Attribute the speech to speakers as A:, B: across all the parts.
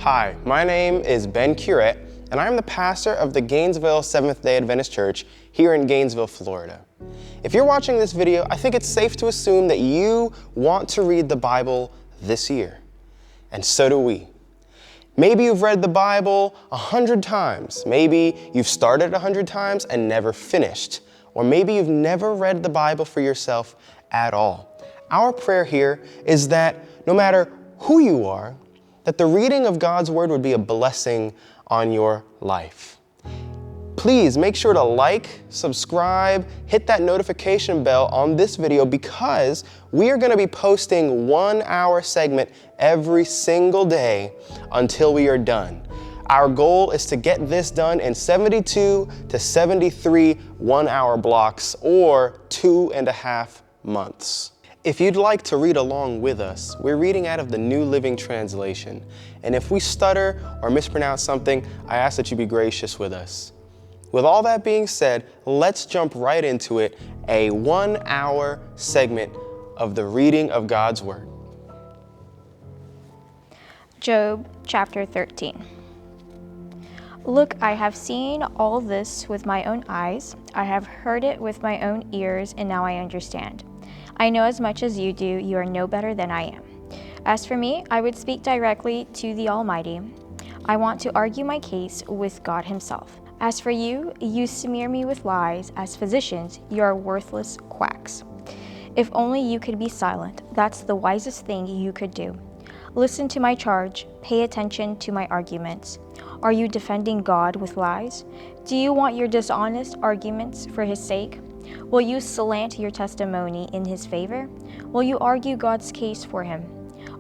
A: Hi, my name is Ben Curette, and I'm the pastor of the Gainesville Seventh-day Adventist Church here in Gainesville, Florida. If you're watching this video, I think it's safe to assume that you want to read the Bible this year. And so do we. Maybe you've read the Bible 100 times. Maybe you've started 100 times and never finished. Or maybe you've never read the Bible for yourself at all. Our prayer here is that no matter who you are, that the reading of God's Word would be a blessing on your life. Please make sure to like, subscribe, hit that notification bell on this video because we are going to be posting 1 hour segment every single day until we are done. Our goal is to get this done in 72 to 73 1-hour blocks or 2.5 months. If you'd like to read along with us, we're reading out of the New Living Translation. And if we stutter or mispronounce something, I ask that you be gracious with us. With all that being said, let's jump right into it, a 1 hour segment of the reading of God's Word.
B: Job chapter 13. Look, I have seen all this with my own eyes. I have heard it with my own ears, and now I understand. I know as much as you do, you are no better than I am. As for me, I would speak directly to the Almighty. I want to argue my case with God Himself. As for you, you smear me with lies. As physicians, you are worthless quacks. If only you could be silent. That's the wisest thing you could do. Listen to my charge. Pay attention to my arguments. Are you defending God with lies? Do you want your dishonest arguments for His sake? Will you slant your testimony in His favor? Will you argue God's case for Him?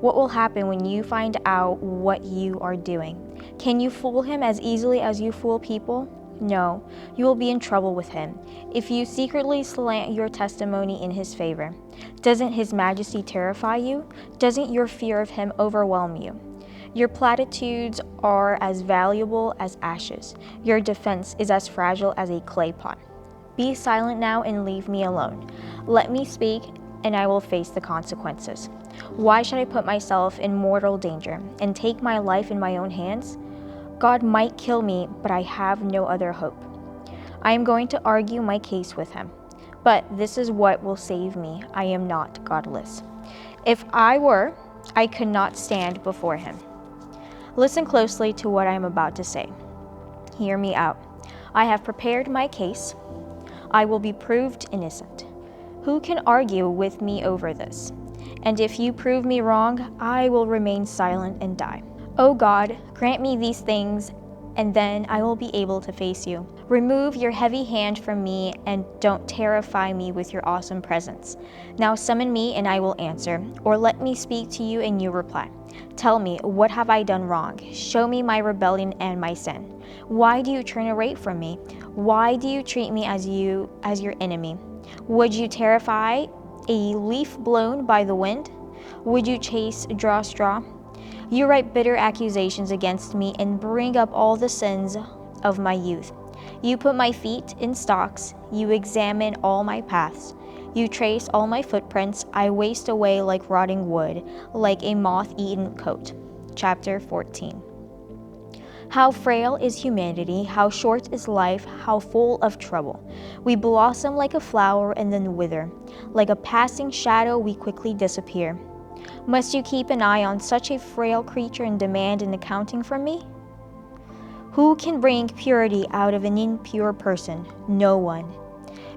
B: What will happen when you find out what you are doing? Can you fool Him as easily as you fool people? No, you will be in trouble with Him if you secretly slant your testimony in His favor. Doesn't His majesty terrify you? Doesn't your fear of Him overwhelm you? Your platitudes are as valuable as ashes. Your defense is as fragile as a clay pot. Be silent now and leave me alone. Let me speak, and I will face the consequences. Why should I put myself in mortal danger and take my life in my own hands? God might kill me, but I have no other hope. I am going to argue my case with Him, but this is what will save me. I am not godless. If I were, I could not stand before Him. Listen closely to what I am about to say. Hear me out. I have prepared my case. I will be proved innocent. Who can argue with me over this? And if you prove me wrong, I will remain silent and die. O God, grant me these things, and then I will be able to face you. Remove your heavy hand from me, and don't terrify me with your awesome presence. Now summon me, and I will answer, or let me speak to you, and you reply. Tell me, what have I done wrong? Show me my rebellion and my sin. Why do you turn away from me? Why do you treat me as your enemy? Would you terrify a leaf blown by the wind? Would you draw straw? You write bitter accusations against me and bring up all the sins of my youth. You put my feet in stocks. You examine all my paths. You trace all my footprints. I waste away like rotting wood, like a moth-eaten coat. Chapter 14. How frail is humanity, how short is life, how full of trouble. We blossom like a flower and then wither. Like a passing shadow, we quickly disappear. Must you keep an eye on such a frail creature and demand an accounting from me? Who can bring purity out of an impure person? No one.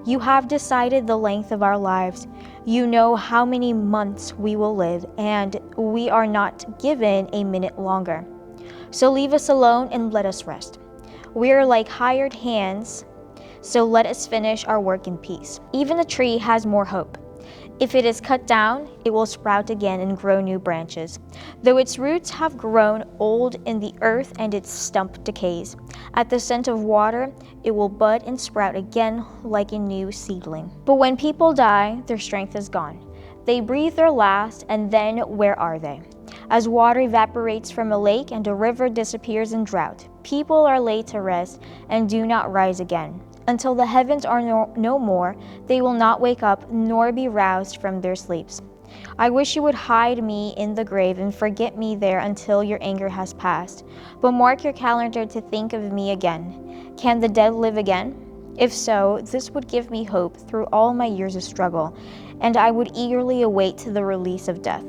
B: You have decided the length of our lives. You know how many months we will live, and we are not given a minute longer. So leave us alone and let us rest. We are like hired hands, so let us finish our work in peace. Even a tree has more hope. If it is cut down, it will sprout again and grow new branches. Though its roots have grown old in the earth and its stump decays, at the scent of water, it will bud and sprout again like a new seedling. But when people die, their strength is gone. They breathe their last, and then where are they? As water evaporates from a lake and a river disappears in drought, people are laid to rest and do not rise again. Until the heavens are no more, they will not wake up nor be roused from their sleeps. I wish you would hide me in the grave and forget me there until your anger has passed. But mark your calendar to think of me again. Can the dead live again? If so, this would give me hope through all my years of struggle, and I would eagerly await the release of death.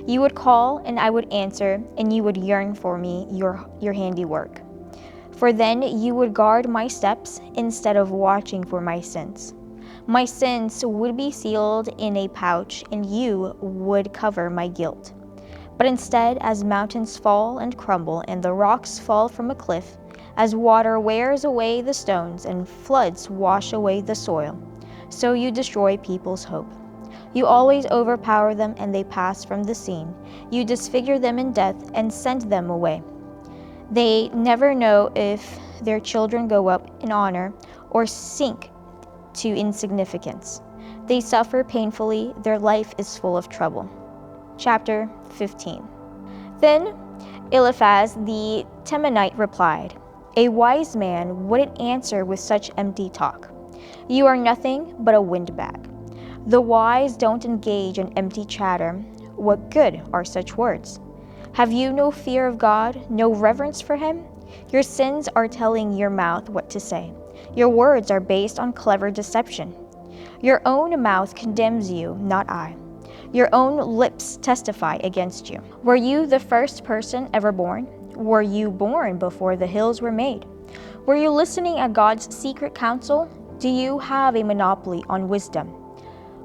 B: You would call, and I would answer, and you would yearn for me, your handiwork. For then you would guard my steps instead of watching for my sins. My sins would be sealed in a pouch, and you would cover my guilt. But instead, as mountains fall and crumble, and the rocks fall from a cliff, as water wears away the stones and floods wash away the soil, so you destroy people's hope. You always overpower them, and they pass from the scene. You disfigure them in death and send them away. They never know if their children go up in honor or sink to insignificance. They suffer painfully. Their life is full of trouble. Chapter 15. Then Eliphaz the Temanite replied, "A wise man wouldn't answer with such empty talk. You are nothing but a windbag. The wise don't engage in empty chatter. What good are such words? Have you no fear of God, no reverence for him? Your sins are telling your mouth what to say. Your words are based on clever deception. Your own mouth condemns you, not I. Your own lips testify against you. Were you the first person ever born? Were you born before the hills were made? Were you listening at God's secret counsel? Do you have a monopoly on wisdom?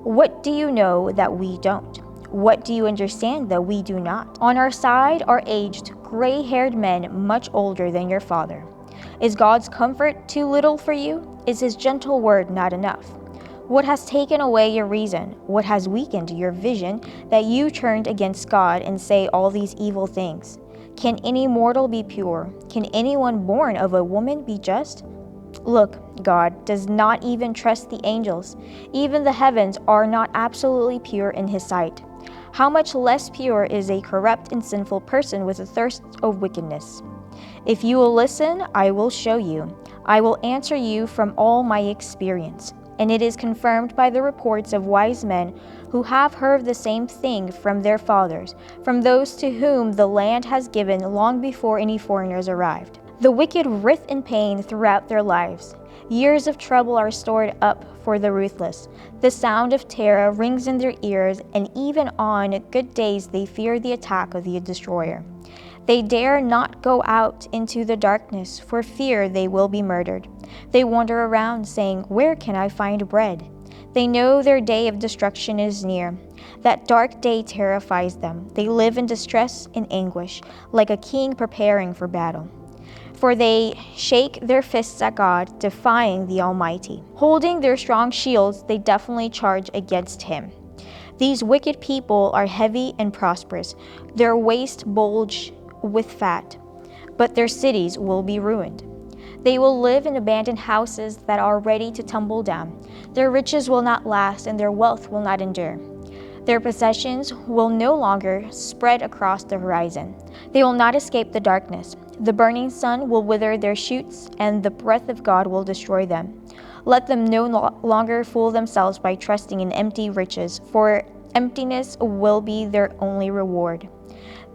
B: What do you know that we don't? What do you understand that we do not? On our side are aged, gray-haired men much older than your father. Is God's comfort too little for you? Is his gentle word not enough? What has taken away your reason? What has weakened your vision that you turned against God and say all these evil things? Can any mortal be pure? Can anyone born of a woman be just? Look, God does not even trust the angels. Even the heavens are not absolutely pure in his sight. How much less pure is a corrupt and sinful person with a thirst of wickedness? If you will listen, I will show you. I will answer you from all my experience. And it is confirmed by the reports of wise men who have heard the same thing from their fathers, from those to whom the land has given long before any foreigners arrived. The wicked writhe in pain throughout their lives. Years of trouble are stored up for the ruthless. The sound of terror rings in their ears, and even on good days they fear the attack of the destroyer. They dare not go out into the darkness for fear they will be murdered. They wander around saying, "Where can I find bread?" They know their day of destruction is near. That dark day terrifies them. They live in distress and anguish, like a king preparing for battle. For they shake their fists at God, defying the Almighty. Holding their strong shields, they definitely charge against him. These wicked people are heavy and prosperous. Their waists bulge with fat, but their cities will be ruined. They will live in abandoned houses that are ready to tumble down. Their riches will not last, and their wealth will not endure. Their possessions will no longer spread across the horizon. They will not escape the darkness. The burning sun will wither their shoots, and the breath of God will destroy them. Let them no longer fool themselves by trusting in empty riches, for emptiness will be their only reward.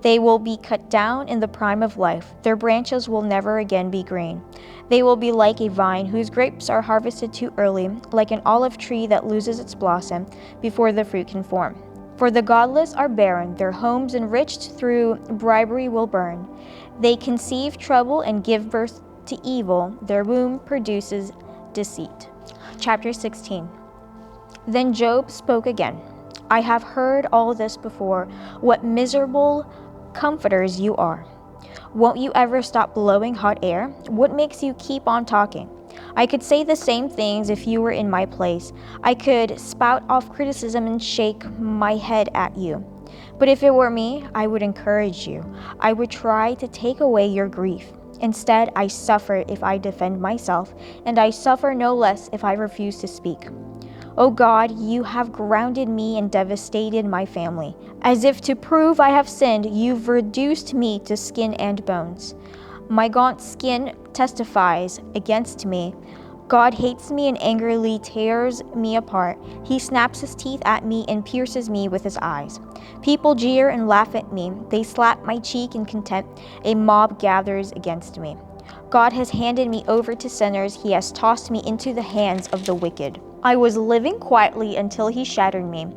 B: They will be cut down in the prime of life. Their branches will never again be green. They will be like a vine whose grapes are harvested too early, like an olive tree that loses its blossom before the fruit can form. For the godless are barren, their homes enriched through bribery will burn. They conceive trouble and give birth to evil. Their womb produces deceit. Chapter 16. Then Job spoke again. I have heard all this before. What miserable comforters you are. Won't you ever stop blowing hot air? What makes you keep on talking? I could say the same things if you were in my place. I could spout off criticism and shake my head at you. But if it were me, I would encourage you. I would try to take away your grief. Instead, I suffer if I defend myself, and I suffer no less if I refuse to speak. O God, you have grounded me and devastated my family. As if to prove I have sinned, you've reduced me to skin and bones. My gaunt skin testifies against me. God hates me and angrily tears me apart. He snaps his teeth at me and pierces me with his eyes. People jeer and laugh at me. They slap my cheek in contempt. A mob gathers against me. God has handed me over to sinners. He has tossed me into the hands of the wicked. I was living quietly until he shattered me.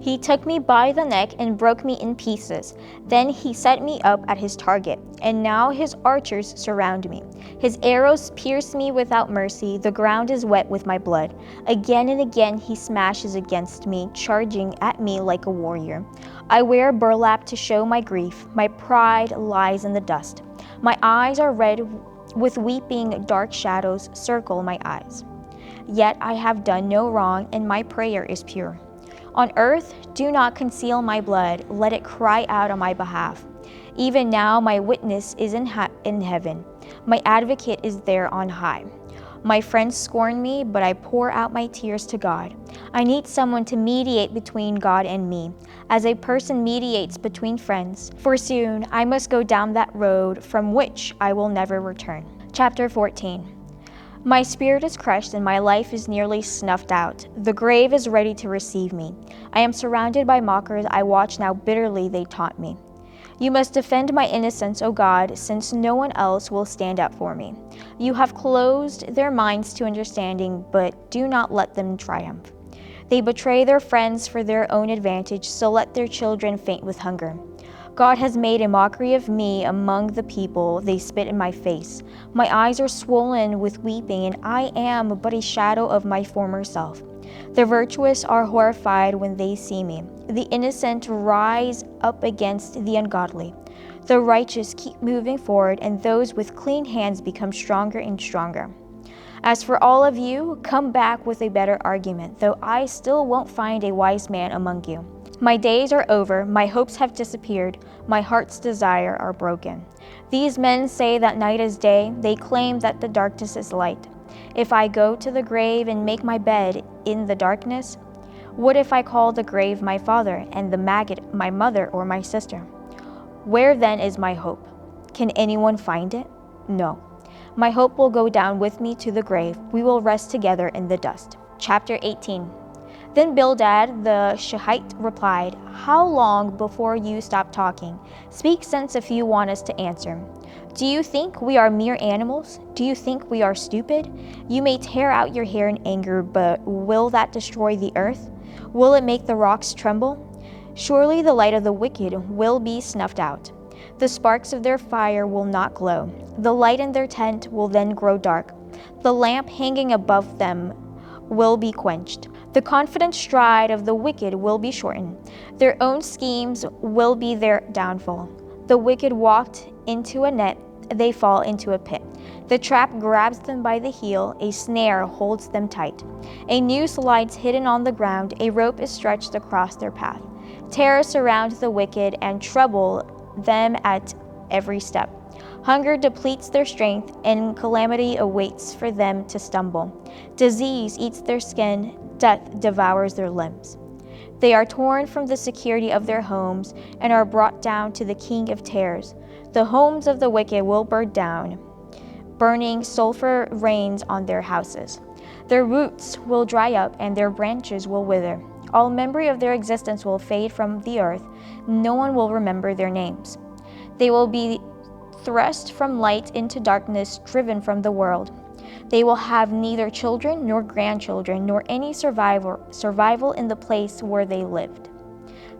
B: He took me by the neck and broke me in pieces. Then he set me up at his target, and now his archers surround me. His arrows pierce me without mercy. The ground is wet with my blood. Again and again he smashes against me, charging at me like a warrior. I wear burlap to show my grief. My pride lies in the dust. My eyes are red with weeping. Dark shadows circle my eyes. Yet I have done no wrong, and my prayer is pure. On earth, do not conceal my blood. Let it cry out on my behalf. Even now, my witness is in heaven. My advocate is there on high. My friends scorn me, but I pour out my tears to God. I need someone to mediate between God and me, as a person mediates between friends. For soon I must go down that road from which I will never return. Chapter 14. My spirit is crushed and my life is nearly snuffed out. The grave is ready to receive me. I am surrounded by mockers. I watch now bitterly they taunt me. You must defend my innocence, O God, since no one else will stand up for me. You have closed their minds to understanding, but do not let them triumph. They betray their friends for their own advantage, so let their children faint with hunger. God has made a mockery of me among the people. They spit in my face. My eyes are swollen with weeping, and I am but a shadow of my former self. The virtuous are horrified when they see me. The innocent rise up against the ungodly. The righteous keep moving forward, and those with clean hands become stronger and stronger. As for all of you, come back with a better argument, though I still won't find a wise man among you. My days are over, my hopes have disappeared, my heart's desire are broken. These men say that night is day, they claim that the darkness is light. If I go to the grave and make my bed in the darkness, what if I call the grave my father and the maggot my mother or my sister? Where then is my hope? Can anyone find it? No. My hope will go down with me to the grave. We will rest together in the dust. Chapter 18. Then Bildad the Shuhite replied, How long before you stop talking? Speak sense if you want us to answer. Do you think we are mere animals? Do you think we are stupid? You may tear out your hair in anger, but will that destroy the earth? Will it make the rocks tremble? Surely the light of the wicked will be snuffed out. The sparks of their fire will not glow. The light in their tent will then grow dark. The lamp hanging above them will be quenched. The confident stride of the wicked will be shortened. Their own schemes will be their downfall. The wicked walked into a net, they fall into a pit. The trap grabs them by the heel, a snare holds them tight. A noose lies hidden on the ground, a rope is stretched across their path. Terror surrounds the wicked and trouble them at every step. Hunger depletes their strength, and calamity awaits for them to stumble. Disease eats their skin, death devours their limbs. They are torn from the security of their homes and are brought down to the king of terrors. The homes of the wicked will burn down. Burning sulfur rains on their houses. Their roots will dry up and their branches will wither. All memory of their existence will fade from the earth. No one will remember their names. They will be thrust from light into darkness, driven from the world. They will have neither children nor grandchildren, nor any survival in the place where they lived.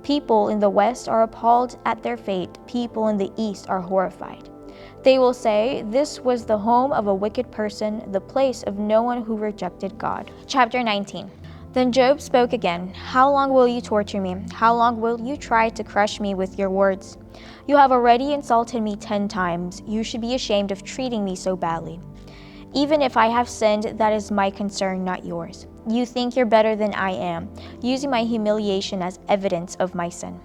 B: People in the west are appalled at their fate. People in the east are horrified. They will say, This was the home of a wicked person, the place of no one who rejected God. Chapter 19. Then Job spoke again. How long will you torture me? How long will you try to crush me with your words? You have already insulted me 10 times. You should be ashamed of treating me so badly. Even if I have sinned, that is my concern, not yours. You think you're better than I am, using my humiliation as evidence of my sin.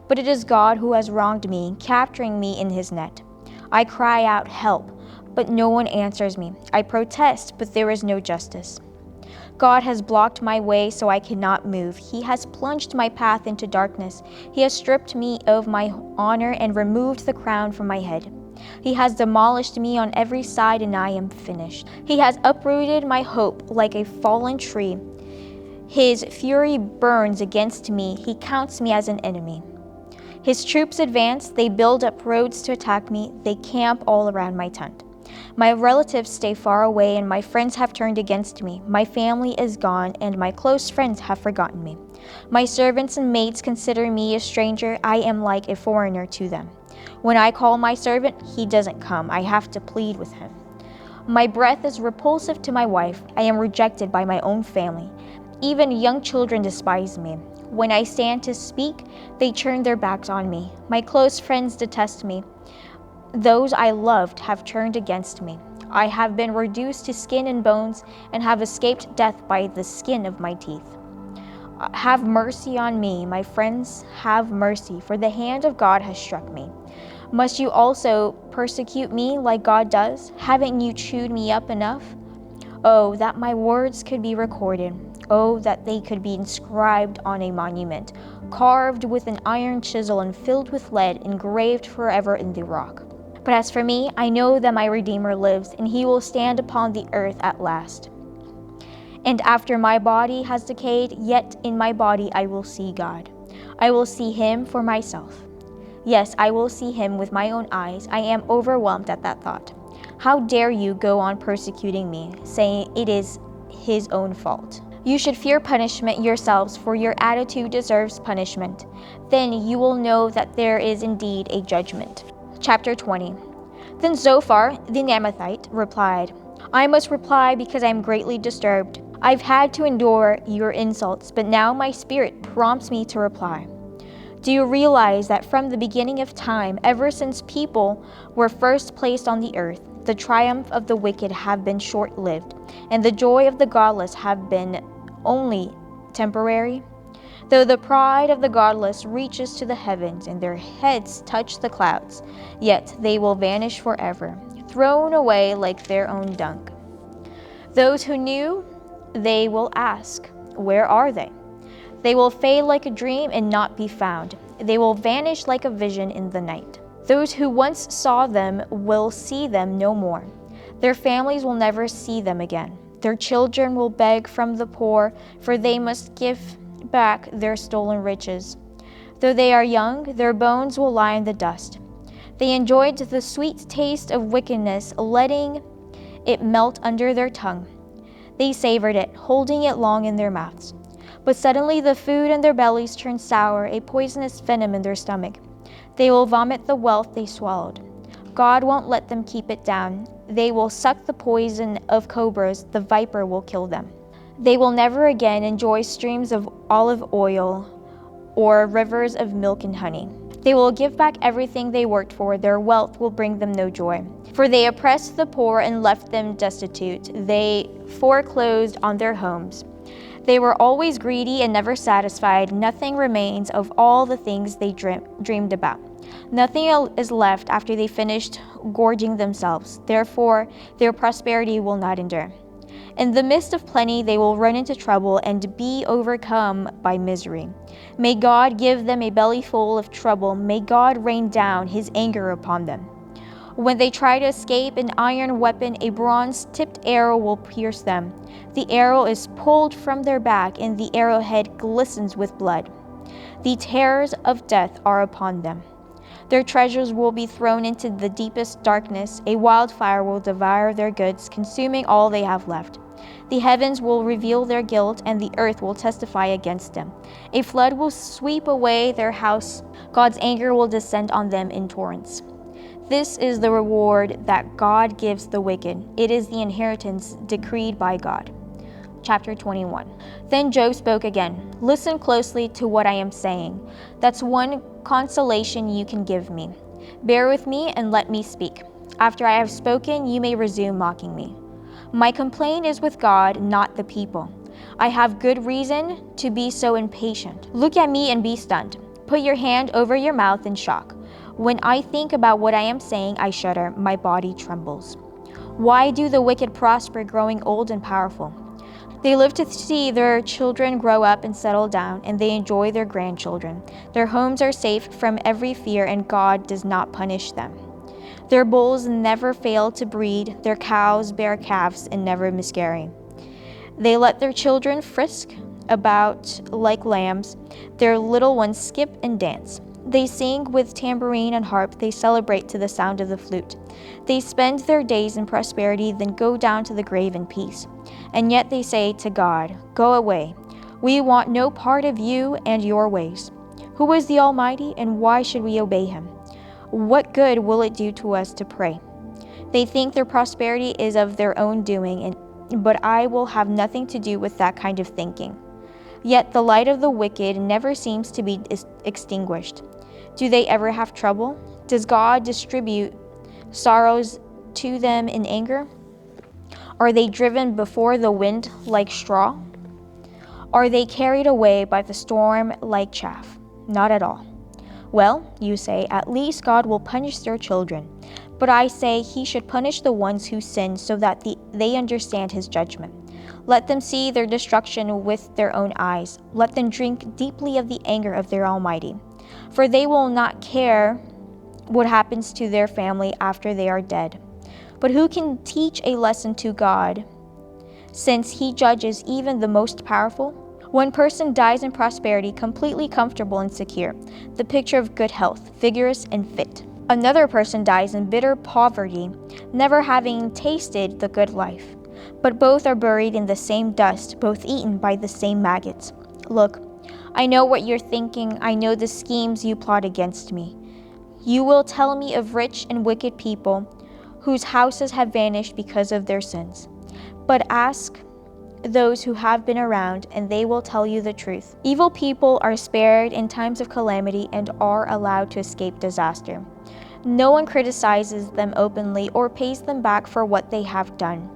B: But it is God who has wronged me, capturing me in his net. I cry out, help, but no one answers me. I protest, but there is no justice. God has blocked my way so I cannot move. He has plunged my path into darkness. He has stripped me of my honor and removed the crown from my head. He has demolished me on every side, and I am finished. He has uprooted my hope like a fallen tree. His fury burns against me. He counts me as an enemy. His troops advance. They build up roads to attack me. They camp all around my tent. My relatives stay far away, and my friends have turned against me. My family is gone, and my close friends have forgotten me. My servants and maids consider me a stranger. I am like a foreigner to them. When I call my servant, he doesn't come. I have to plead with him. My breath is repulsive to my wife. I am rejected by my own family. Even young children despise me. When I stand to speak, they turn their backs on me. My close friends detest me. Those I loved have turned against me. I have been reduced to skin and bones and have escaped death by the skin of my teeth. Have mercy on me, my friends, have mercy, for the hand of God has struck me. Must you also persecute me like God does? Haven't you chewed me up enough? Oh, that my words could be recorded. Oh, that they could be inscribed on a monument, carved with an iron chisel and filled with lead, engraved forever in the rock. But as for me, I know that my Redeemer lives, and he will stand upon the earth at last. And after my body has decayed, yet in my body I will see God. I will see him for myself. Yes, I will see him with my own eyes. I am overwhelmed at that thought. How dare you go on persecuting me, saying it is his own fault? You should fear punishment yourselves, for your attitude deserves punishment. Then you will know that there is indeed a judgment. Chapter 20. Then Zophar, the Naamathite, replied, I must reply because I am greatly disturbed. I've had to endure your insults, but now my spirit prompts me to reply. Do you realize that from the beginning of time, ever since people were first placed on the earth, the triumph of the wicked have been short-lived, and the joy of the godless have been only temporary? Though the pride of the godless reaches to the heavens and their heads touch the clouds, yet they will vanish forever, thrown away like their own dung. Those who knew, they will ask, where are they? They will fade like a dream and not be found. They will vanish like a vision in the night. Those who once saw them will see them no more. Their families will never see them again. Their children will beg from the poor, for they must give back their stolen riches. Though they are young, their bones will lie in the dust. They enjoyed the sweet taste of wickedness, letting it melt under their tongue. They savored it, holding it long in their mouths. But suddenly the food in their bellies turned sour, a poisonous venom in their stomach. They will vomit the wealth they swallowed. God won't let them keep it down. They will suck the poison of cobras. The viper will kill them. They will never again enjoy streams of olive oil or rivers of milk and honey. They will give back everything they worked for. Their wealth will bring them no joy. For they oppressed the poor and left them destitute. They foreclosed on their homes. They were always greedy and never satisfied. Nothing remains of all the things they dreamed about. Nothing is left after they finished gorging themselves. Therefore, their prosperity will not endure. In the midst of plenty, they will run into trouble and be overcome by misery. May God give them a belly full of trouble. May God rain down his anger upon them. When they try to escape an iron weapon, a bronze-tipped arrow will pierce them. The arrow is pulled from their back, and the arrowhead glistens with blood. The terrors of death are upon them. Their treasures will be thrown into the deepest darkness. A wildfire will devour their goods, consuming all they have left. The heavens will reveal their guilt, and the earth will testify against them. A flood will sweep away their house. God's anger will descend on them in torrents. This is the reward that God gives the wicked. It is the inheritance decreed by God. Chapter 21. Then Job spoke again. Listen closely to what I am saying. That's one consolation you can give me. Bear with me and let me speak. After I have spoken, you may resume mocking me. My complaint is with God, not the people. I have good reason to be so impatient. Look at me and be stunned. Put your hand over your mouth in shock. When I think about what I am saying, I shudder. My body trembles. Why do the wicked prosper, growing old and powerful? They live to see their children grow up and settle down, and they enjoy their grandchildren. Their homes are safe from every fear, and God does not punish them. Their bulls never fail to breed, their cows bear calves and never miscarry. They let their children frisk about like lambs, their little ones skip and dance. They sing with tambourine and harp, they celebrate to the sound of the flute. They spend their days in prosperity, then go down to the grave in peace. And yet they say to God, "Go away. We want no part of you and your ways. Who is the Almighty, and why should we obey him? What good will it do to us to pray?" They think their prosperity is of their own doing, but I will have nothing to do with that kind of thinking. Yet the light of the wicked never seems to be extinguished. Do they ever have trouble? Does God distribute sorrows to them in anger? Are they driven before the wind like straw? Are they carried away by the storm like chaff? Not at all. Well, you say, at least God will punish their children. But I say he should punish the ones who sin so that they understand his judgment. Let them see their destruction with their own eyes. Let them drink deeply of the anger of their Almighty. For they will not care what happens to their family after they are dead. But who can teach a lesson to God, since he judges even the most powerful? One person dies in prosperity, completely comfortable and secure, the picture of good health, vigorous and fit. Another person dies in bitter poverty, never having tasted the good life. But both are buried in the same dust, both eaten by the same maggots. Look, I know what you're thinking. I know the schemes you plot against me. You will tell me of rich and wicked people whose houses have vanished because of their sins. But ask those who have been around, and they will tell you the truth. Evil people are spared in times of calamity and are allowed to escape disaster. No one criticizes them openly or pays them back for what they have done.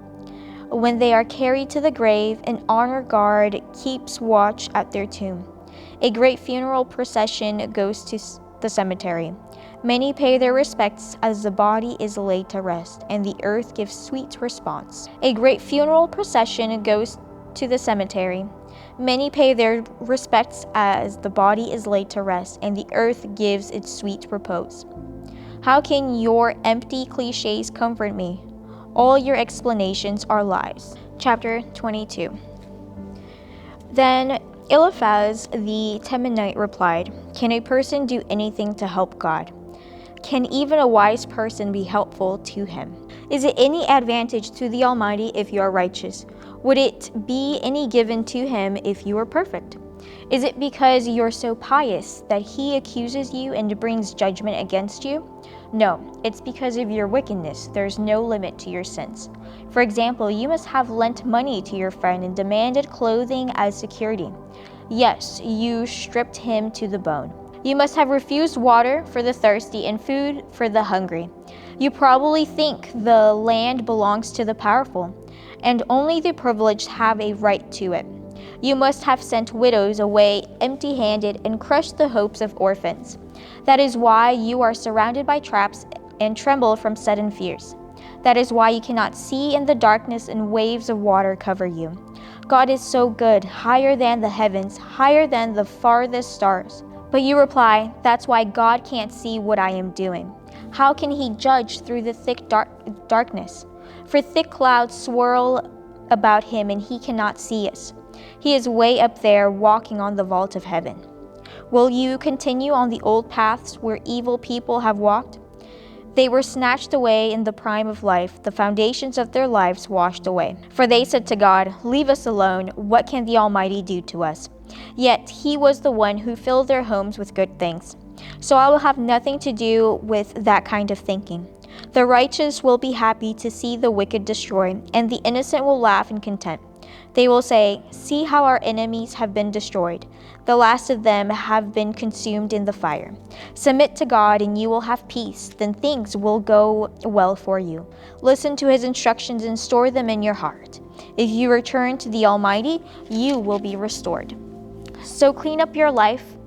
B: When they are carried to the grave, an honor guard keeps watch at their tomb. A great funeral procession goes to the cemetery. Many pay their respects as the body is laid to rest, and the earth gives sweet response. A great funeral procession goes to the cemetery. Many pay their respects as the body is laid to rest, and the earth gives its sweet repose. How can your empty cliches comfort me? All your explanations are lies. Chapter 22. Then Eliphaz the Temanite replied, "Can a person do anything to help God? Can even a wise person be helpful to him? Is it any advantage to the Almighty if you are righteous? Would it be any given to him if you were perfect? Is it because you're so pious that he accuses you and brings judgment against you? No, it's because of your wickedness. There's no limit to your sins. For example, you must have lent money to your friend and demanded clothing as security. Yes, you stripped him to the bone. You must have refused water for the thirsty and food for the hungry. You probably think the land belongs to the powerful, and only the privileged have a right to it. You must have sent widows away empty-handed and crushed the hopes of orphans. That is why you are surrounded by traps and tremble from sudden fears. That is why you cannot see in the darkness and waves of water cover you. God is so good, higher than the heavens, higher than the farthest stars. But you reply, that's why God can't see what I am doing. How can he judge through the thick darkness? For thick clouds swirl about him and he cannot see us. He is way up there walking on the vault of heaven. Will you continue on the old paths where evil people have walked? They were snatched away in the prime of life, the foundations of their lives washed away. For they said to God, "Leave us alone. What can the Almighty do to us?" Yet he was the one who filled their homes with good things. So I will have nothing to do with that kind of thinking. The righteous will be happy to see the wicked destroyed, and the innocent will laugh in content. They will say, "See how our enemies have been destroyed. The last of them have been consumed in the fire." Submit to God and you will have peace. Then things will go well for you. Listen to his instructions and store them in your heart. If you return to the Almighty, you will be restored. So clean up your life.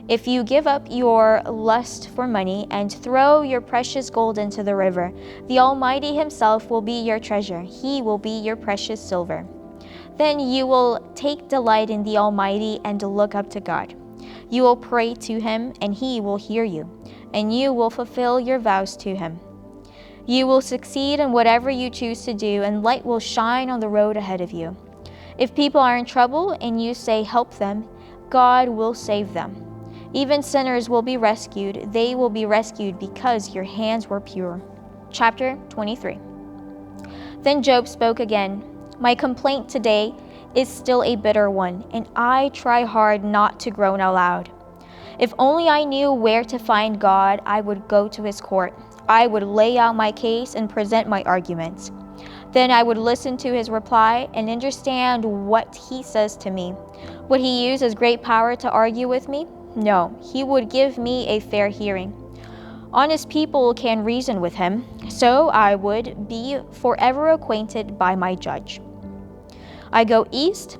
B: If you give up your lust for money and throw your precious gold into the river, the Almighty himself will be your treasure. He will be your precious silver. Then you will take delight in the Almighty and look up to God. You will pray to him, and he will hear you, and you will fulfill your vows to him. You will succeed in whatever you choose to do, and light will shine on the road ahead of you. If people are in trouble and you say, help them, God will save them. Even sinners will be rescued. They will be rescued because your hands were pure. Chapter 23. Then Job spoke again. My complaint today is still a bitter one, and I try hard not to groan aloud. If only I knew where to find God, I would go to his court. I would lay out my case and present my arguments. Then I would listen to his reply and understand what he says to me. Would he use his great power to argue with me? No, he would give me a fair hearing. Honest people can reason with him, so I would be forever acquainted by my judge. I go east,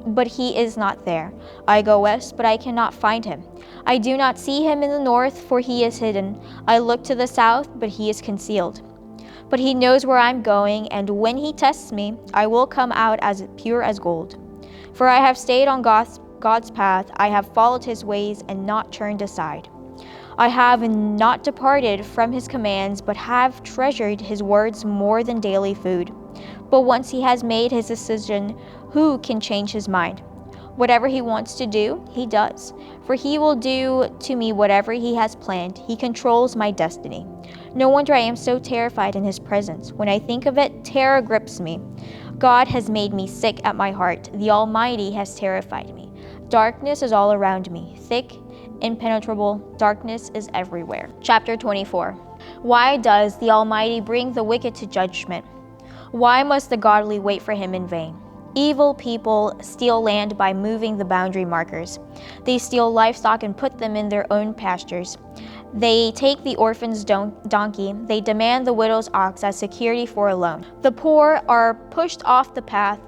B: but he is not there. I go west, but I cannot find him. I do not see him in the north, for he is hidden. I look to the south, but he is concealed. But he knows where I'm going, and when he tests me, I will come out as pure as gold. For I have stayed on God's path, I have followed his ways and not turned aside. I have not departed from his commands, but have treasured his words more than daily food. But once he has made his decision, who can change his mind? Whatever he wants to do, he does. For he will do to me whatever he has planned. He controls my destiny. No wonder I am so terrified in his presence. When I think of it, terror grips me. God has made me sick at my heart. The Almighty has terrified me. Darkness is all around me. Thick, impenetrable darkness is everywhere. Chapter 24. Why does the Almighty bring the wicked to judgment? Why must the godly wait for him in vain? Evil people steal land by moving the boundary markers. They steal livestock and put them in their own pastures. They take the orphan's donkey. They demand the widow's ox as security for a loan. The poor are pushed off the path.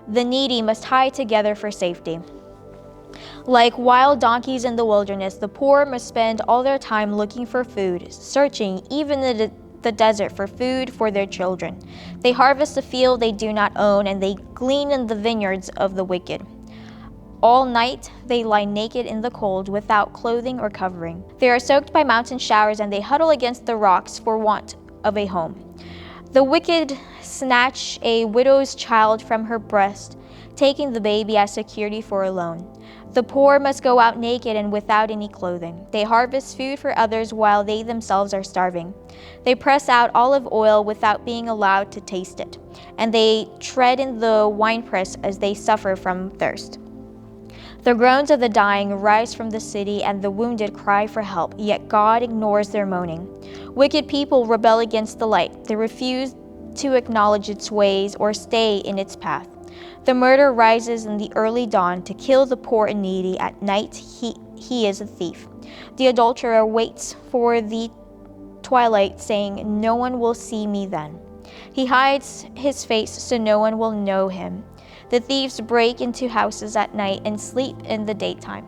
B: The needy must hide together for safety. Like wild donkeys in the wilderness, the poor must spend all their time looking for food, searching even the desert for food for their children. They harvest the field they do not own, and they glean in the vineyards of the wicked. All night they lie naked in the cold, without clothing or covering. They are soaked by mountain showers, and they huddle against the rocks for want of a home. The wicked snatch a widow's child from her breast, taking the baby as security for a loan. The poor must go out naked and without any clothing. They harvest food for others while they themselves are starving. They press out olive oil without being allowed to taste it, and they tread in the winepress as they suffer from thirst. The groans of the dying rise from the city, and the wounded cry for help, yet God ignores their moaning. Wicked people rebel against the light. They refuse to acknowledge its ways or stay in its path. The murderer rises in the early dawn to kill the poor and needy. At night he is a thief. The adulterer waits for the twilight, saying, no one will see me then. He hides his face so no one will know him. The thieves break into houses at night and sleep in the daytime.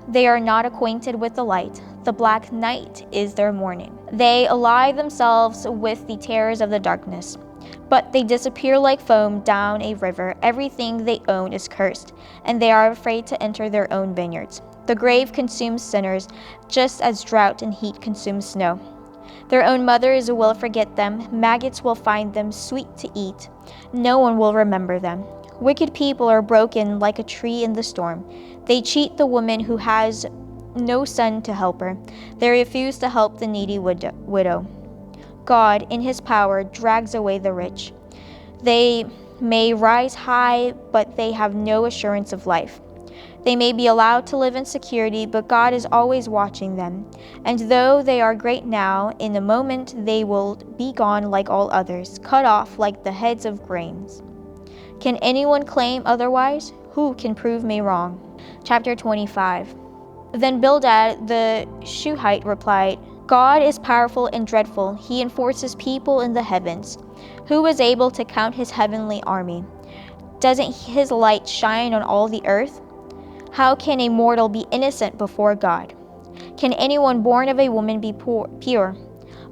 B: They are not acquainted with the light. The black night is their morning. They ally themselves with the terrors of the darkness, but they disappear like foam down a river. Everything they own is cursed, and they are afraid to enter their own vineyards. The grave consumes sinners, just as drought and heat consume snow. Their own mothers will forget them. Maggots will find them sweet to eat. No one will remember them. Wicked people are broken like a tree in the storm. They cheat the woman who has no son to help her. They refuse to help the needy widow. God, in his power, drags away the rich. They may rise high, but they have no assurance of life. They may be allowed to live in security, but God is always watching them. And though they are great now, in a moment they will be gone like all others, cut off like the heads of grains. Can anyone claim otherwise? Who can prove me wrong? Chapter 25. Then Bildad the Shuhite replied, God is powerful and dreadful. He enforces people in the heavens. Who is able to count his heavenly army? Doesn't his light shine on all the earth? How can a mortal be innocent before God? Can anyone born of a woman be pure?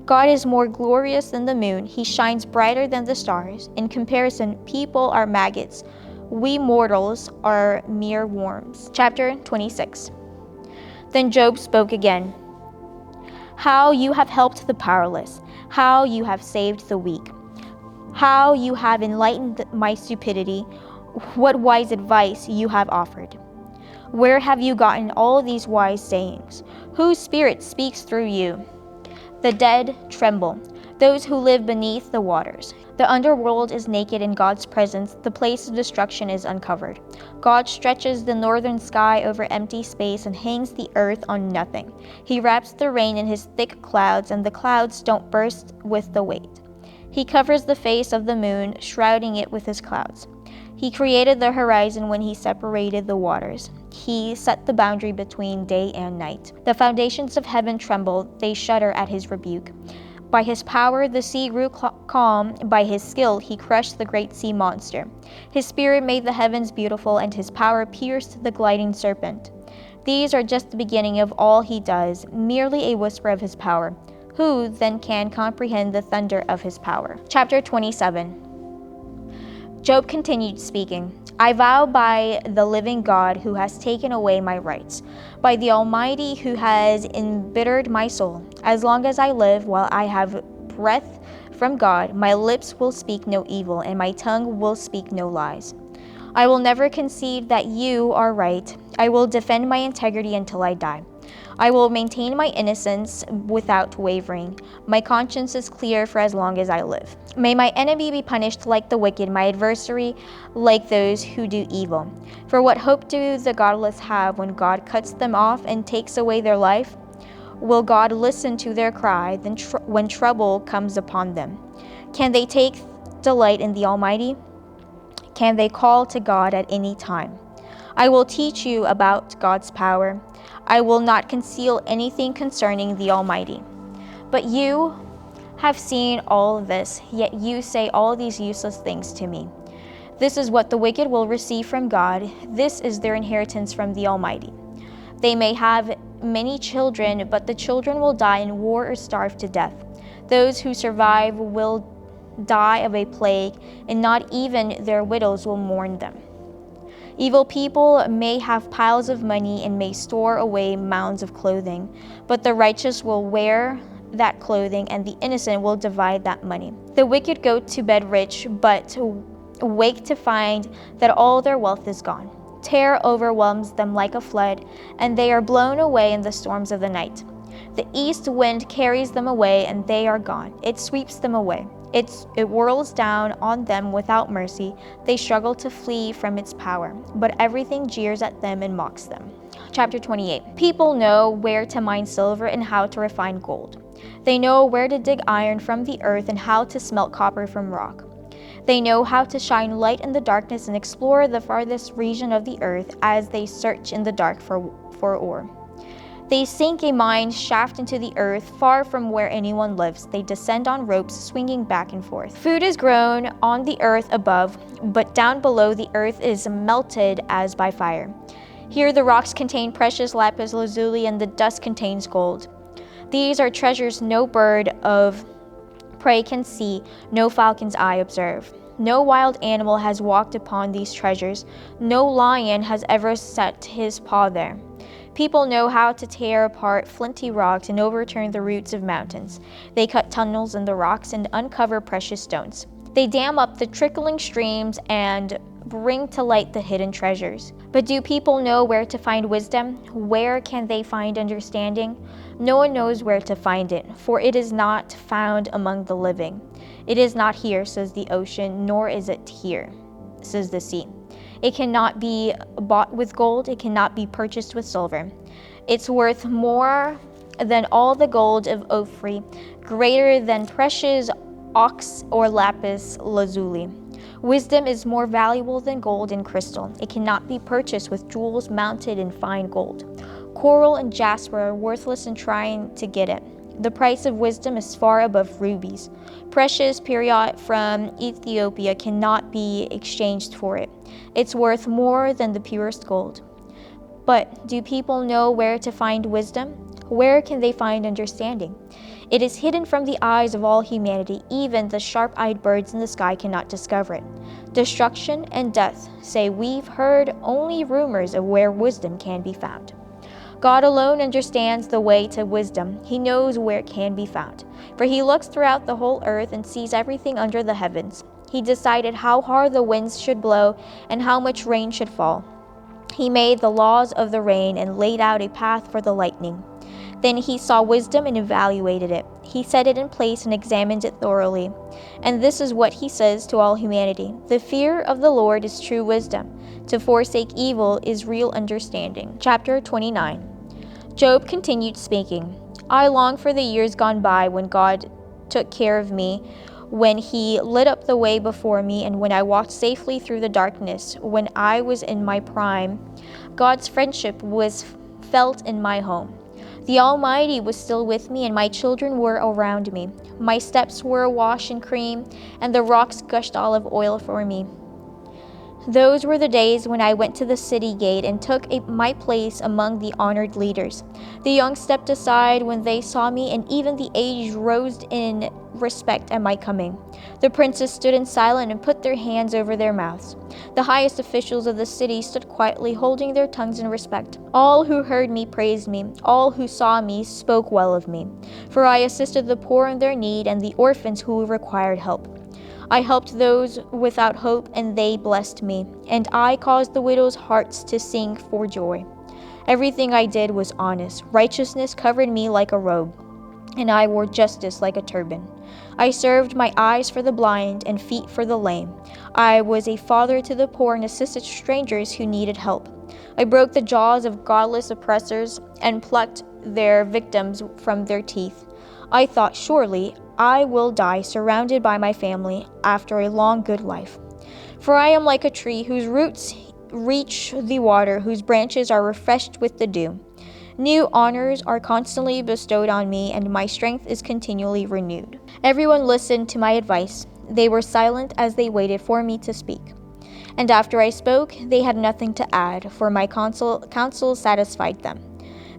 B: God is more glorious than the moon. He shines brighter than the stars. In comparison, people are maggots. We mortals are mere worms. Chapter 26. Then Job spoke again. how you have helped the powerless, how you have saved the weak, how you have enlightened my stupidity, what wise advice you have offered. Where have you gotten all these wise sayings? Whose spirit speaks through you? The dead tremble, those who live beneath the waters. The underworld is naked in God's presence. The place of destruction is uncovered. God stretches the northern sky over empty space and hangs the earth on nothing. He wraps the rain in his thick clouds, and the clouds don't burst with the weight. He covers the face of the moon, shrouding it with his clouds. He created the horizon when he separated the waters. He set the boundary between day and night. The foundations of heaven tremble, they shudder at his rebuke. By his power the sea grew calm, by his skill he crushed the great sea monster. His spirit made the heavens beautiful, and his power pierced the gliding serpent. These are just the beginning of all he does, merely a whisper of his power. Who then can comprehend the thunder of his power? Chapter 27. Job continued speaking. I vow by the living God who has taken away my rights, by the Almighty who has embittered my soul. As long as I live, while I have breath from God, my lips will speak no evil, and my tongue will speak no lies. I will never concede that you are right. I will defend my integrity until I die. I will maintain my innocence without wavering. My conscience is clear for as long as I live. May my enemy be punished like the wicked, my adversary like those who do evil. For what hope do the godless have when God cuts them off and takes away their life? Will God listen to their cry when trouble comes upon them? Can they take delight in the Almighty? Can they call to God at any time? I will teach you about God's power. I will not conceal anything concerning the Almighty. But you have seen all this, yet you say all these useless things to me. This is what the wicked will receive from God. This is their inheritance from the Almighty. They may have many children, but the children will die in war or starve to death. Those who survive will die of a plague, and not even their widows will mourn them. Evil people may have piles of money and may store away mounds of clothing, but the righteous will wear that clothing, and the innocent will divide that money. The wicked go to bed rich, but wake to find that all their wealth is gone. Terror overwhelms them like a flood, and they are blown away in the storms of the night. The east wind carries them away, and they are gone. It sweeps them away. It whirls down on them without mercy. They struggle to flee from its power, but everything jeers at them and mocks them. Chapter 28. People know where to mine silver and how to refine gold. They know where to dig iron from the earth and how to smelt copper from rock. They know how to shine light in the darkness and explore the farthest region of the earth as they search in the dark for ore. They sink a mine shaft into the earth, far from where anyone lives. They descend on ropes, swinging back and forth. Food is grown on the earth above, but down below the earth is melted as by fire. Here the rocks contain precious lapis lazuli, and the dust contains gold. These are treasures no bird of prey can see, no falcon's eye observe. No wild animal has walked upon these treasures. No lion has ever set his paw there. People know how to tear apart flinty rocks and overturn the roots of mountains. They cut tunnels in the rocks and uncover precious stones. They dam up the trickling streams and bring to light the hidden treasures. But do people know where to find wisdom? Where can they find understanding? No one knows where to find it, for it is not found among the living. It is not here, says the ocean, nor is it here, says the sea. It cannot be bought with gold, it cannot be purchased with silver. It's worth more than all the gold of Ophir, greater than precious onyx or lapis lazuli. Wisdom is more valuable than gold and crystal. It cannot be purchased with jewels mounted in fine gold. Coral and jasper are worthless in trying to get it. The price of wisdom is far above rubies. Precious period from Ethiopia cannot be exchanged for it. It's worth more than the purest gold. But do people know where to find wisdom? Where can they find understanding? It is hidden from the eyes of all humanity. Even the sharp-eyed birds in the sky cannot discover it. Destruction and death say, we've heard only rumors of where wisdom can be found. God alone understands the way to wisdom. He knows where it can be found. For he looks throughout the whole earth and sees everything under the heavens. He decided how hard the winds should blow and how much rain should fall. He made the laws of the rain and laid out a path for the lightning. Then he saw wisdom and evaluated it. He set it in place and examined it thoroughly. And this is what he says to all humanity: the fear of the Lord is true wisdom. To forsake evil is real understanding. Chapter 29. Job continued speaking. I long for the years gone by when God took care of me, when he lit up the way before me, and when I walked safely through the darkness. When I was in my prime, God's friendship was felt in my home. The Almighty was still with me, and my children were around me. My steps were awash in cream, and the rocks gushed olive oil for me. Those were the days when I went to the city gate and took my place among the honored leaders. The young stepped aside when they saw me, and even the aged rose in respect at my coming. The princes stood in silence and put their hands over their mouths. The highest officials of the city stood quietly, holding their tongues in respect. All who heard me praised me. All who saw me spoke well of me. For I assisted the poor in their need and the orphans who required help. I helped those without hope, and they blessed me, and I caused the widows' hearts to sing for joy. Everything I did was honest. Righteousness covered me like a robe, and I wore justice like a turban. I served my eyes for the blind and feet for the lame. I was a father to the poor and assisted strangers who needed help. I broke the jaws of godless oppressors and plucked their victims from their teeth. I thought, surely I will die surrounded by my family after a long good life. For I am like a tree whose roots reach the water, whose branches are refreshed with the dew. New honors are constantly bestowed on me, and my strength is continually renewed. Everyone listened to my advice. They were silent as they waited for me to speak. And after I spoke, they had nothing to add, for my counsel satisfied them.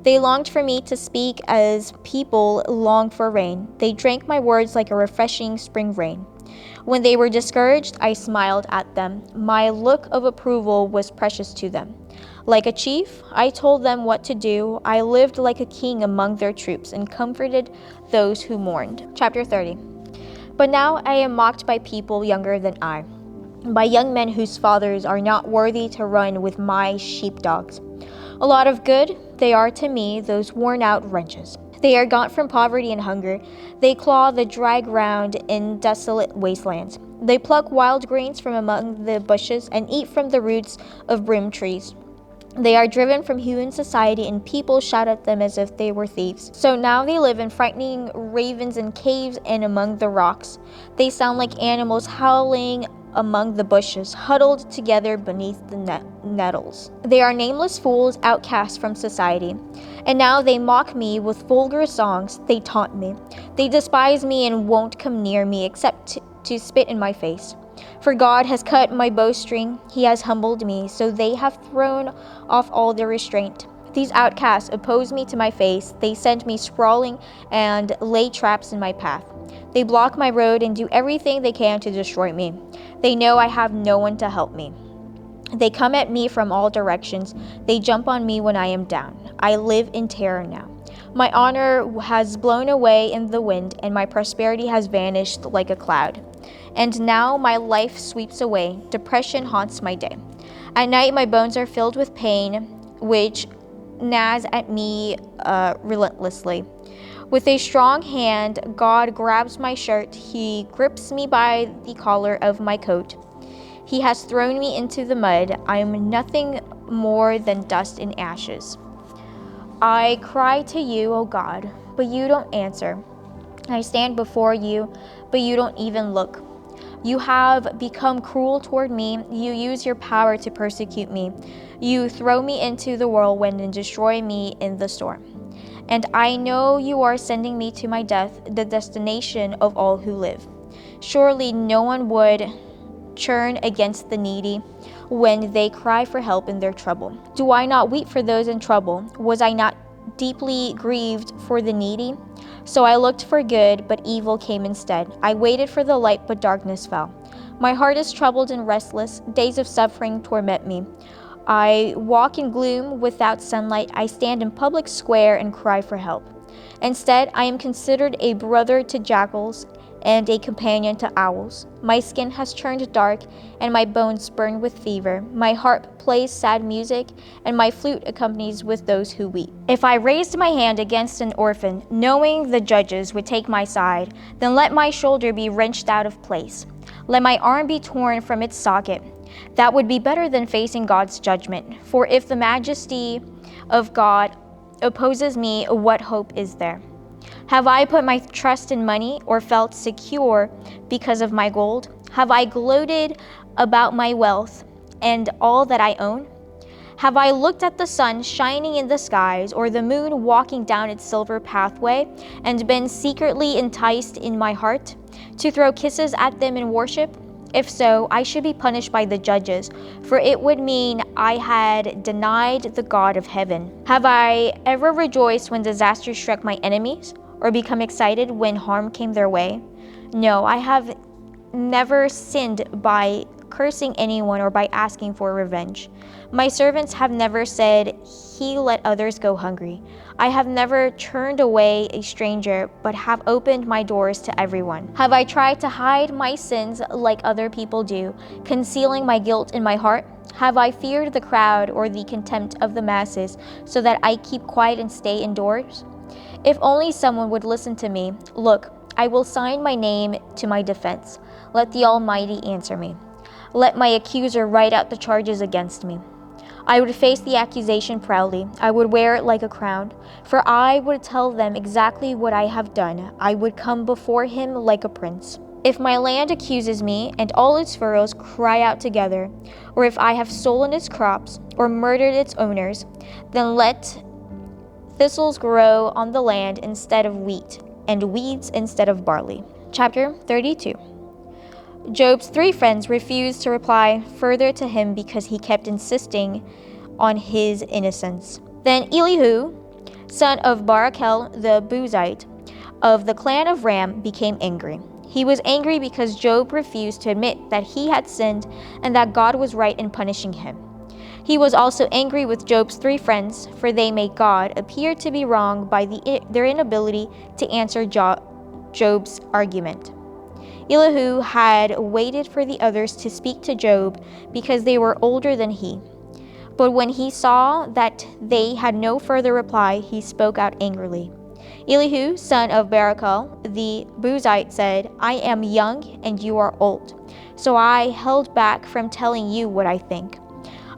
B: They longed for me to speak as people long for rain. They drank my words like a refreshing spring rain. When they were discouraged, I smiled at them. My look of approval was precious to them. Like a chief, I told them what to do. I lived like a king among their troops and comforted those who mourned. Chapter 30. But now I am mocked by people younger than I, by young men whose fathers are not worthy to run with my sheepdogs. A lot of good they are to me, those worn-out wretches. They are gaunt from poverty and hunger. They claw the dry ground in desolate wastelands. They pluck wild grains from among the bushes and eat from the roots of brim trees. They are driven from human society, and people shout at them as if they were thieves. So now they live in frightening ravens in caves and among the rocks. They sound like animals howling among the bushes, huddled together beneath the nettles. They are nameless fools, outcasts from society. And now they mock me with vulgar songs. They taunt me. They despise me and won't come near me except to spit in my face. For God has cut my bowstring. He has humbled me, so they have thrown off all their restraint. These outcasts oppose me to my face. They send me sprawling and lay traps in my path. They block my road and do everything they can to destroy me. They know I have no one to help me. They come at me from all directions. They jump on me when I am down. I live in terror now. My honor has blown away in the wind, and my prosperity has vanished like a cloud. And now my life sweeps away. Depression haunts my day. At night my bones are filled with pain, which gnaws at me relentlessly. With a strong hand, God grabs my shirt. He grips me by the collar of my coat. He has thrown me into the mud. I am nothing more than dust and ashes. I cry to you, O God, but you don't answer. I stand before you, but you don't even look. You have become cruel toward me. You use your power to persecute me. You throw me into the whirlwind and destroy me in the storm. And I know you are sending me to my death, the destination of all who live. Surely no one would churn against the needy when they cry for help in their trouble. Do I not weep for those in trouble? Was I not deeply grieved for the needy? So I looked for good, but evil came instead. I waited for the light, but darkness fell. My heart is troubled and restless. Days of suffering torment me. I walk in gloom without sunlight. I stand in public square and cry for help. Instead, I am considered a brother to jackals and a companion to owls. My skin has turned dark, and my bones burn with fever. My harp plays sad music, and my flute accompanies with those who weep. If I raised my hand against an orphan, knowing the judges would take my side, then let my shoulder be wrenched out of place. Let my arm be torn from its socket. That would be better than facing God's judgment. For if the majesty of God opposes me, what hope is there? Have I put my trust in money or felt secure because of my gold? Have I gloated about my wealth and all that I own? Have I looked at the sun shining in the skies or the moon walking down its silver pathway and been secretly enticed in my heart to throw kisses at them in worship? If so, I should be punished by the judges, for it would mean I had denied the God of heaven. Have I ever rejoiced when disaster struck my enemies, or become excited when harm came their way? No, I have never sinned by cursing anyone or by asking for revenge. My servants have never said, "He let others go hungry." I have never turned away a stranger, but have opened my doors to everyone. Have I tried to hide my sins like other people do, concealing my guilt in my heart? Have I feared the crowd or the contempt of the masses, so that I keep quiet and stay indoors? If only someone would listen to me. Look, I will sign my name to my defense. Let the Almighty answer me. Let my accuser write out the charges against me. I would face the accusation proudly. I would wear it like a crown, for I would tell them exactly what I have done. I would come before him like a prince. If my land accuses me and all its furrows cry out together, or if I have stolen its crops or murdered its owners, then let thistles grow on the land instead of wheat, and weeds instead of barley. Chapter 32. Job's 3 friends refused to reply further to him because he kept insisting on his innocence. Then Elihu, son of Raquel the Buzite, of the clan of Ram, became angry. He was angry because Job refused to admit that he had sinned and that God was right in punishing him. He was also angry with Job's 3 friends, for they made God appear to be wrong by their inability to answer Job's argument. Elihu had waited for the others to speak to Job because they were older than he. But when he saw that they had no further reply, he spoke out angrily. Elihu, son of Raquel the Buzite, said, "I am young and you are old, so I held back from telling you what I think.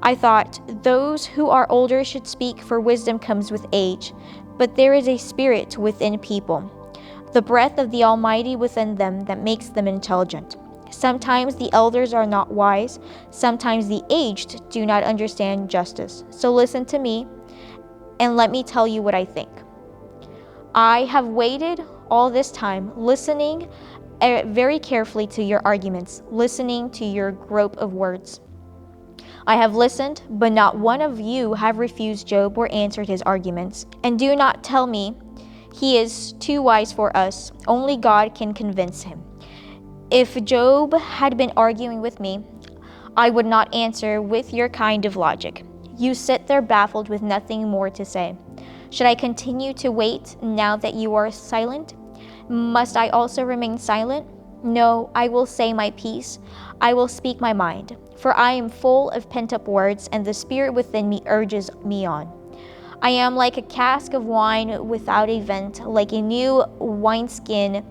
B: I thought those who are older should speak, for wisdom comes with age, but there is a spirit within people, the breath of the Almighty within them that makes them intelligent. Sometimes the elders are not wise, sometimes the aged do not understand justice. So listen to me and let me tell you what I think. I have waited all this time, listening very carefully to your arguments, listening to your grope of words. I have listened, but not one of you have refused Job or answered his arguments. And do not tell me he is too wise for us. Only God can convince him. If Job had been arguing with me, I would not answer with your kind of logic. You sit there baffled with nothing more to say. Should I continue to wait now that you are silent? Must I also remain silent? No, I will say my piece. I will speak my mind, for I am full of pent-up words, and the spirit within me urges me on. I am like a cask of wine without a vent, like a new wineskin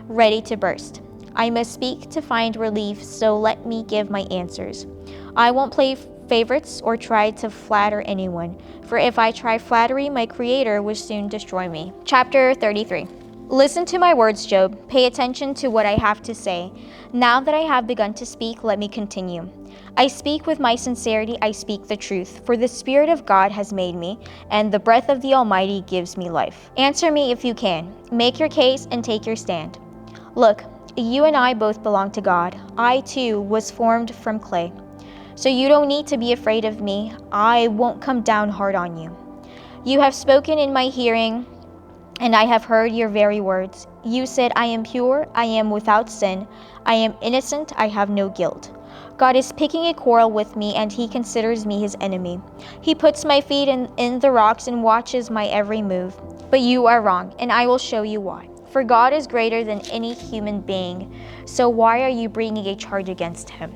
B: ready to burst. I must speak to find relief, so let me give my answers. I won't play favorites or try to flatter anyone, for if I try flattery, my Creator will soon destroy me. Chapter 33. Listen to my words, Job. Pay attention to what I have to say. Now that I have begun to speak, let me continue. I speak with my sincerity, I speak the truth, for the Spirit of God has made me, and the breath of the Almighty gives me life. Answer me if you can. Make your case and take your stand. Look, you and I both belong to God. I, too, was formed from clay. So you don't need to be afraid of me. I won't come down hard on you. You have spoken in my hearing and I have heard your very words. You said, I am pure, I am without sin, I am innocent, I have no guilt. God is picking a quarrel with me, and he considers me his enemy. He puts my feet in the rocks and watches my every move. But you are wrong, and I will show you why. For God is greater than any human being, so why are you bringing a charge against him?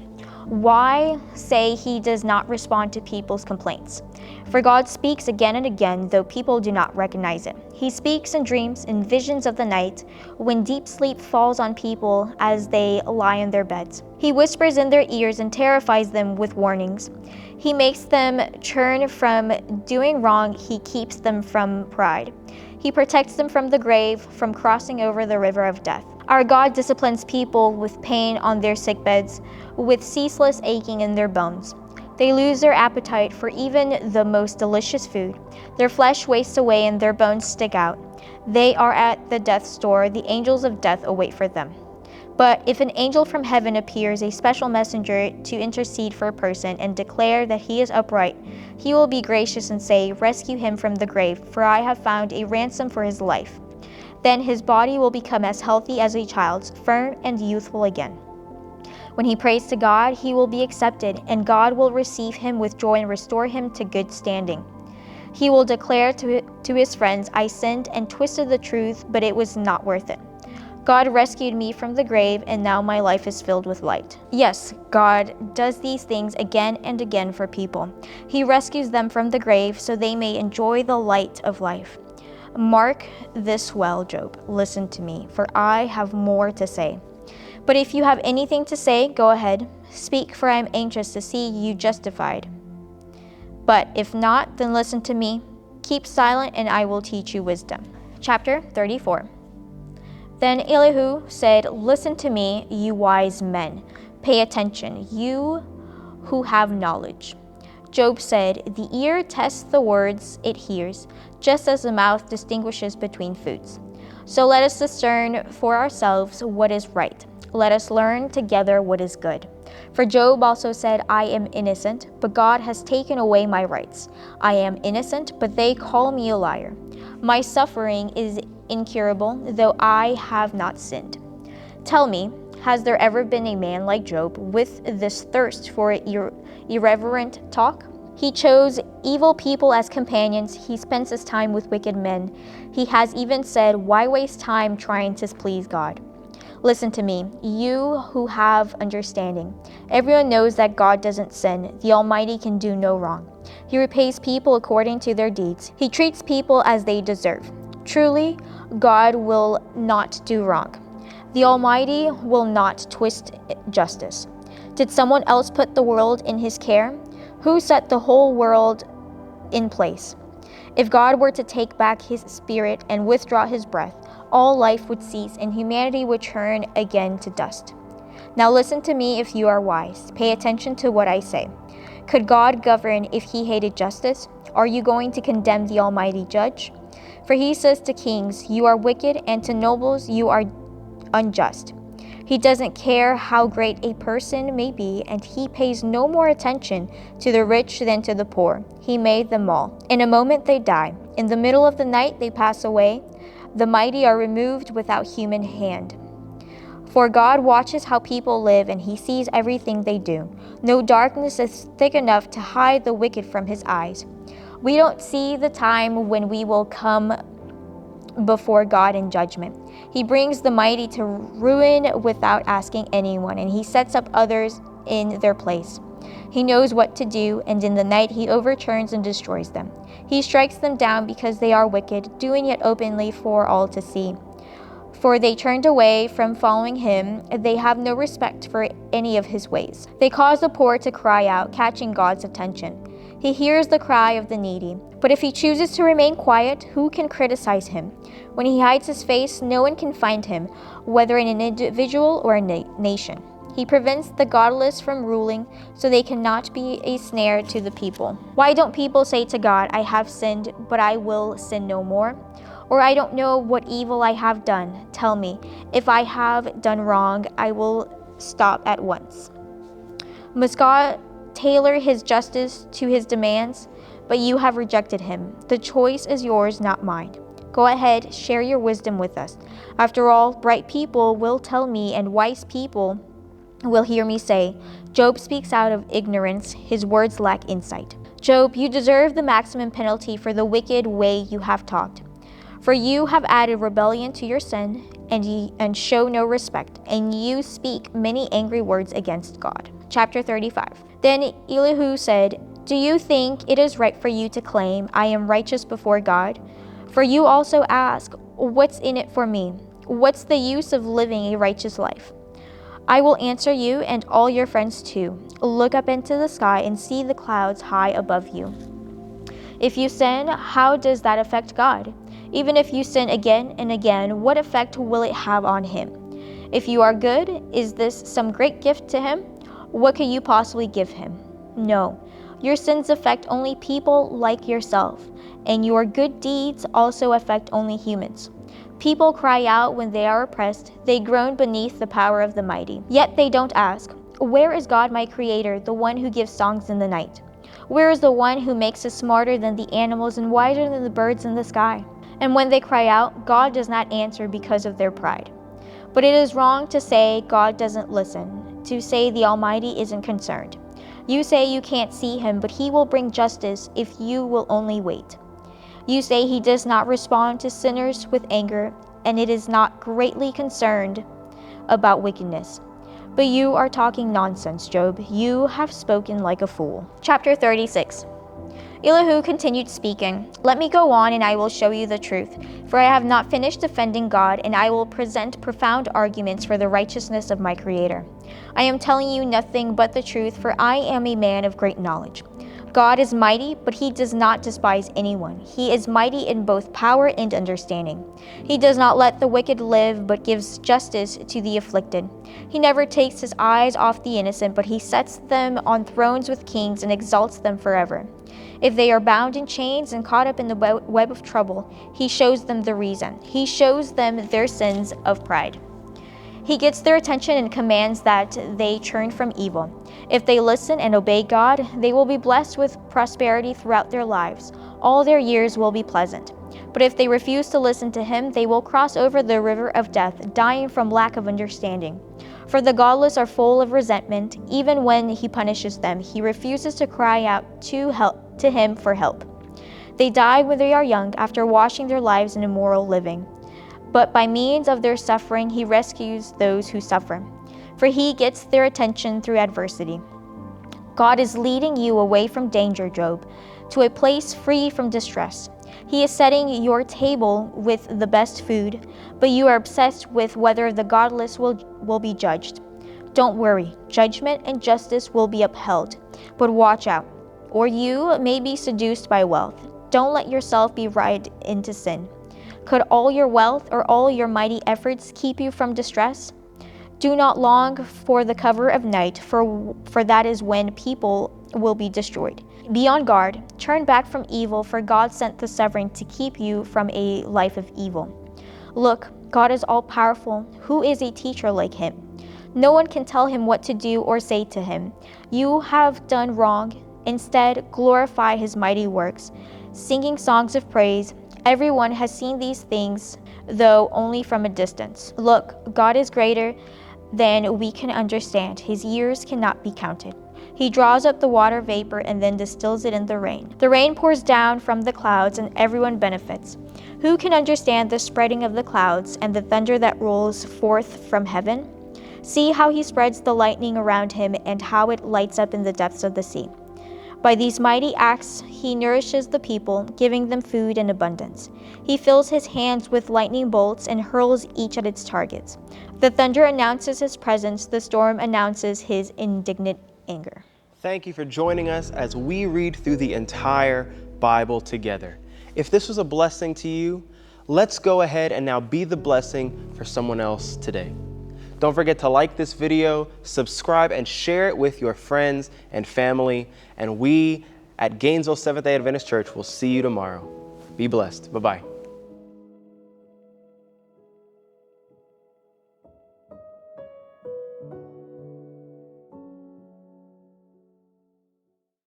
B: Why say he does not respond to people's complaints? For God speaks again and again, though people do not recognize it. He speaks in dreams, in visions of the night, when deep sleep falls on people as they lie in their beds. He whispers in their ears and terrifies them with warnings. He makes them turn from doing wrong. He keeps them from pride. He protects them from the grave, from crossing over the river of death. Our God disciplines people with pain on their sickbeds, with ceaseless aching in their bones. They lose their appetite for even the most delicious food. Their flesh wastes away and their bones stick out. They are at the death's door. The angels of death await for them. But if an angel from heaven appears, a special messenger to intercede for a person and declare that he is upright, he will be gracious and say, rescue him from the grave, for I have found a ransom for his life. Then his body will become as healthy as a child's, firm and youthful again. When he prays to God, he will be accepted, and God will receive him with joy and restore him to good standing. He will declare to his friends, I sinned and twisted the truth, but it was not worth it. God rescued me from the grave, and now my life is filled with light. Yes, God does these things again and again for people. He rescues them from the grave so they may enjoy the light of life. Mark this well, Job. Listen to me, for I have more to say. But if you have anything to say, go ahead. Speak, for I am anxious to see you justified. But if not, then listen to me. Keep silent, and I will teach you wisdom. Chapter 34. Then Elihu said, listen to me, you wise men. Pay attention, you who have knowledge. Job said, the ear tests the words it hears, just as the mouth distinguishes between foods. So let us discern for ourselves what is right. Let us learn together what is good. For Job also said, I am innocent, but God has taken away my rights. I am innocent, but they call me a liar. My suffering is incurable, though I have not sinned. Tell me, has there ever been a man like Job with this thirst for irreverent talk? He chose evil people as companions. He spends his time with wicked men. He has even said, why waste time trying to please God? Listen to me, you who have understanding. Everyone knows that God doesn't sin. The Almighty can do no wrong. He repays people according to their deeds. He treats people as they deserve. Truly, God will not do wrong. The Almighty will not twist justice. Did someone else put the world in his care? Who set the whole world in place? If God were to take back his spirit and withdraw his breath, all life would cease and humanity would turn again to dust. Now listen to me if you are wise. Pay attention to what I say. Could God govern if he hated justice? Are you going to condemn the Almighty Judge? For he says to kings, you are wicked, and to nobles, you are unjust. He doesn't care how great a person may be, and he pays no more attention to the rich than to the poor. He made them all. In a moment they die. In the middle of the night they pass away. The mighty are removed without human hand. For God watches how people live, and he sees everything they do. No darkness is thick enough to hide the wicked from his eyes. We don't see the time when we will come before God in judgment. He brings the mighty to ruin without asking anyone, and he sets up others in their place. He knows what to do, and in the night he overturns and destroys them. He strikes them down because they are wicked, doing it openly for all to see. For they turned away from following him. They have no respect for any of his ways. They cause the poor to cry out, catching God's attention. He hears the cry of the needy. But if he chooses to remain quiet, who can criticize him? When he hides his face, no one can find him, whether in an individual or a nation. He prevents the godless from ruling, so they cannot be a snare to the people. Why don't people say to God, I have sinned, but I will sin no more? Or I don't know what evil I have done. Tell me, if I have done wrong, I will stop at once. Must God tailor his justice to his demands? But you have rejected him. The choice is yours, not mine. Go ahead, share your wisdom with us. After all, bright people will tell me, and wise people will hear me say, Job speaks out of ignorance, his words lack insight. Job, you deserve the maximum penalty for the wicked way you have talked. For you have added rebellion to your sin, and show no respect, and you speak many angry words against God. Chapter 35. Then Elihu said, Do you think it is right for you to claim, I am righteous before God? For you also ask, What's in it for me? What's the use of living a righteous life? I will answer you and all your friends too. Look up into the sky and see the clouds high above you. If you sin, how does that affect God? Even if you sin again and again, what effect will it have on Him? If you are good, is this some great gift to Him? What could you possibly give Him? No. Your sins affect only people like yourself, and your good deeds also affect only humans. People cry out when they are oppressed. They groan beneath the power of the mighty. Yet they don't ask, Where is God my Creator, the one who gives songs in the night? Where is the one who makes us smarter than the animals and wiser than the birds in the sky? And when they cry out, God does not answer because of their pride. But it is wrong to say God doesn't listen, to say the Almighty isn't concerned. You say you can't see Him, but He will bring justice if you will only wait. You say He does not respond to sinners with anger, and it is not greatly concerned about wickedness. But you are talking nonsense, Job. You have spoken like a fool. Chapter 36. Elihu continued speaking, Let me go on, and I will show you the truth. For I have not finished defending God, and I will present profound arguments for the righteousness of my Creator. I am telling you nothing but the truth, for I am a man of great knowledge. God is mighty, but He does not despise anyone. He is mighty in both power and understanding. He does not let the wicked live, but gives justice to the afflicted. He never takes His eyes off the innocent, but He sets them on thrones with kings and exalts them forever. If they are bound in chains and caught up in the web of trouble, He shows them the reason. He shows them their sins of pride. He gets their attention and commands that they turn from evil. If they listen and obey God, they will be blessed with prosperity throughout their lives. All their years will be pleasant. But if they refuse to listen to Him, they will cross over the river of death, dying from lack of understanding. For the godless are full of resentment. Even when He punishes them, He refuses to cry out to Him for help. They die when they are young, after washing their lives in immoral living. But by means of their suffering, He rescues those who suffer. For He gets their attention through adversity. God is leading you away from danger, Job, to a place free from distress. He is setting your table with the best food, but you are obsessed with whether the godless will be judged. Don't worry, judgment and justice will be upheld. But watch out, or you may be seduced by wealth. Don't let yourself be led into sin. Could all your wealth or all your mighty efforts keep you from distress? Do not long for the cover of night, for that is when people will be destroyed. Be on guard, turn back from evil, for God sent the sovereign to keep you from a life of evil. Look, God is all-powerful. Who is a teacher like Him? No one can tell Him what to do or say to Him, You have done wrong. Instead, glorify His mighty works, singing songs of praise. Everyone has seen these things, though only from a distance. Look, God is greater than we can understand. His years cannot be counted. He draws up the water vapor and then distills it in the rain. The rain pours down from the clouds and everyone benefits. Who can understand the spreading of the clouds and the thunder that rolls forth from heaven? See how He spreads the lightning around Him and how it lights up in the depths of the sea. By these mighty acts, He nourishes the people, giving them food in abundance. He fills His hands with lightning bolts and hurls each at its targets. The thunder announces His presence. The storm announces His indignant anger.
A: Thank you for joining us as we read through the entire Bible together. If this was a blessing to you, let's go ahead and now be the blessing for someone else today. Don't forget to like this video, subscribe, and share it with your friends and family. And we at Gainesville Seventh-day Adventist Church will see you tomorrow. Be blessed. Bye-bye.